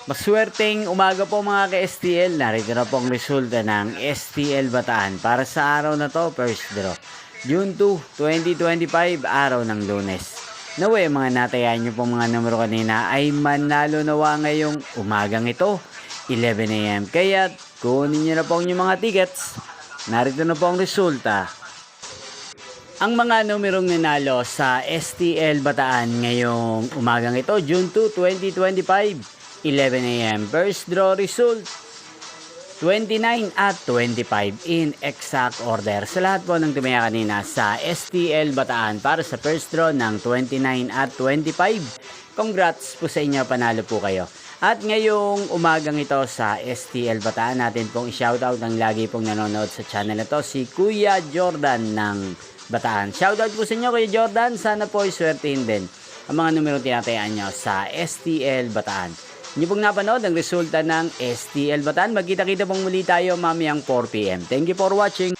Maswerteng umaga po mga ka-STL. Narito na po ang resulta ng STL Bataan para sa araw na to, first draw. June 2, 2025, araw ng Lunes. Naway mga natayan nyo pong mga numero kanina ay manalo nawa ngayong umagang ito, 11 AM. Kaya kunin nyo na po ang inyong mga tickets. Narito na po ang resulta. Ang mga numerong nanalo sa STL Bataan ngayong umagang ito, June 2, 2025, 11 AM. First draw result, 29 at 25 in exact order. Sa lahat po ng tumaya kanina sa STL Bataan para sa first draw ng 29 at 25. Congrats po sa inyo, panalo po kayo. At ngayong umagang ito sa STL Bataan, natin pong i-shoutout ang lagi pong nanonood sa channel na to, si Kuya Jordan ng Bataan. Shoutout po sa inyo Kuya Jordan, sana po iswertihin din ang mga numero tinatayaan nyo sa STL Bataan. Hindi pong napanood ang resulta ng STL Bataan. Magkita-kita pong muli tayo mamayang 4 PM. Thank you for watching.